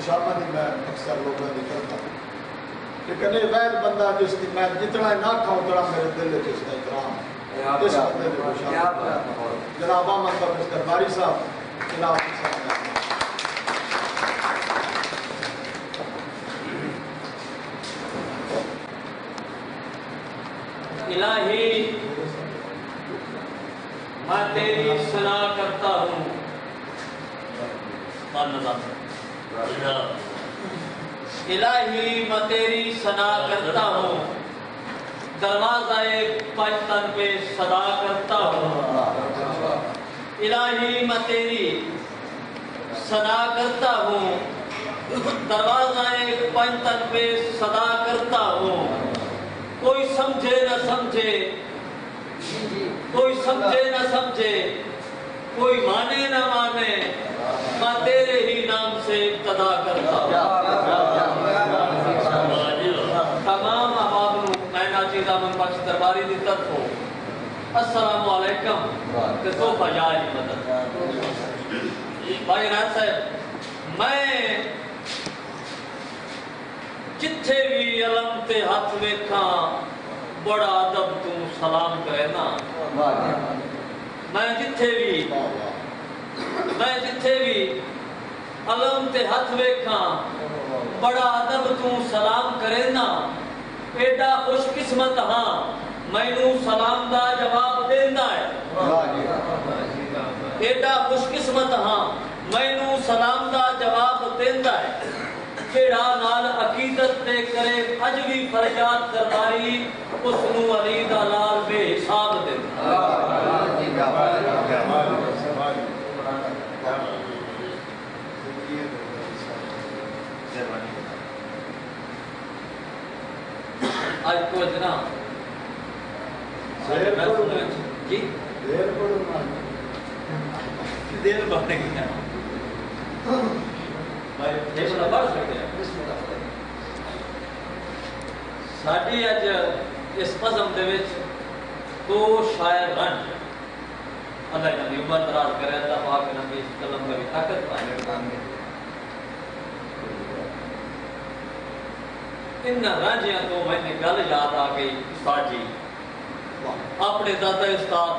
خوشامد میں اکثر لوگوں کی کرتا ہوں، لیکن یہ وید بندہ جس کی میں جتنا نہ کھاؤں اتنا میرے دل میں اس کا احترام ہے، اس بندے کی خوشامد جناب احمد بخش درباری صاحب جناب الہی میں تیری ثنا کرتا ہوں، الہی میں تیری ثنا کرتا ہوں، دروازہ پنجتن پہ صدا کرتا ہوں، الہی میں تیری ثنا کرتا ہوں، دروازہ پنجتن پہ صدا کرتا ہوں، کوئی سمجھے نہ سمجھے، کوئی سمجھے نہ سمجھے، کوئی مانے نہ مانے، میں تیرے ہی نام سے ابتدا کرتا ہوں۔ تمام احباب میں ناچیزہ من بخش درباری دی طرف ہو السلام علیکم کہ تو بجائے مدد بھائی رات صاحب میں جتھے بھی علم تے ہاتھ ویکھاں بڑا ادب تو سلام کرے نا، میں جتھے بھی علم تے ہاتھ ویکھاں بڑا ادب تو سلام کرے نا، ایڈا خوش قسمت ہاں مینوں سلام دا جواب دیندا ہے، ایڈا خوش قسمت ہاں مینوں سلام دا جواب دیندا ہے، جیڑا نال عقیدت تے کرے اج بھی فریاد درباری اس نو علی دا لال بے حساب دے۔ آج کو اتنا جی دیر بڑھنے کی کیا ساڈی اج اس قسم دے وچ دو شاعر رن اللہ جانی عمر دراز کرے، اللہ پاک نبی قلم میں طاقت پائے، ان رانجیاں تو میں نے گل یاد آ گئی استاد جی اپنے دادا استاد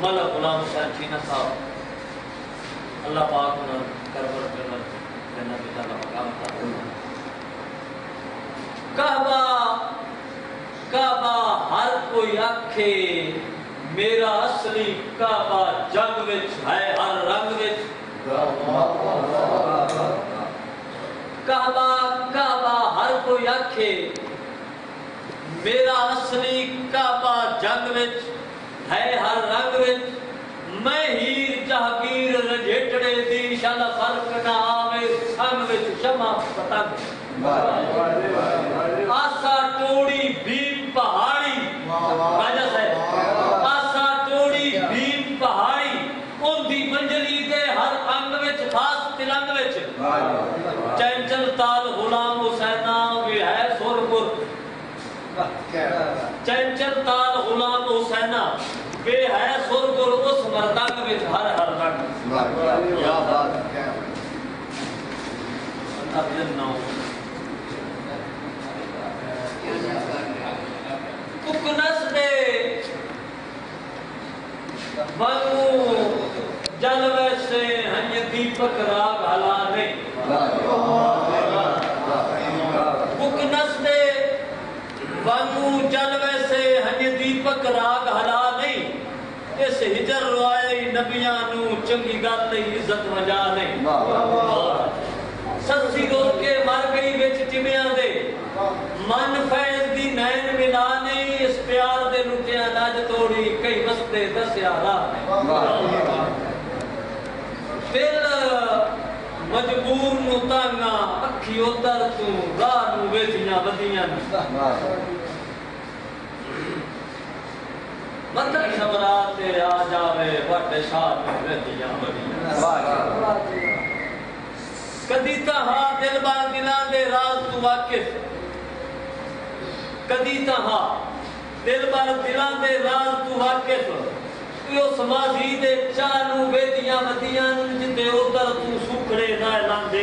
مولا غلام حسین چینا صاحب اللہ پاک انہوں کربر جنت میں تعالی مقام تھا۔ کعبہ ہر کوئی آکھے میرا اصلی کعبہ جنگ وچ ہے ہر رنگ وچ، کعبہ ہر کوئی آکھے میرا اصلی کعبہ جنگ وچ ہے ہر رنگ وچ، میں ہیر جہگیر رجھٹڑے دی شان فرق نہ آوے سنگ وچ شمع پتنگ، آسا ٹوڑی بھیم پہاڑی راجہ صاحب، آسا ٹوڑی بھیم پہاڑی ان دی منجلی دے ہر انگ وچ خاص تلنگ وچ، چنچل تال غلام حسینہ بھی ہے سرپر، چنچل تال غلام حسینہ بے ہے سرپر اس مردنگ وچ ہر ہر رنگ۔ یا بات ہے اب جنوں ککنس دے بنو جلوے سے ہنج دیپک راگ ہلا نہیں، ککنس دے بنو جلوے سے ہنج دیپک راگ ہلا نہیں، اس ہجر روائے نبیاں نو چنگی گل عزت وجا نہیں، سسی رو کے مر گئی وچ چمیاں دے من فیض دی نین ملا نہیں، اس پیار دے لٹیاں نج توڑی کئی وستے دسیا راہ نہیں، دل مجبور نو تانگا اکھی ادھر تو راہ نو ویجیاں ودیاں مطلب شبرات آ جاوے وڈے شاہ میں ویجیاں ودیاں، کدی تہا دل بار دلان دے راز تو واقف، کدی تہا دل بار دلان دے راز تو واقف، تو اس ماضی دے چانو بیدیاں ودیاں جتے ادھر تو سکھڑے نہ لاندے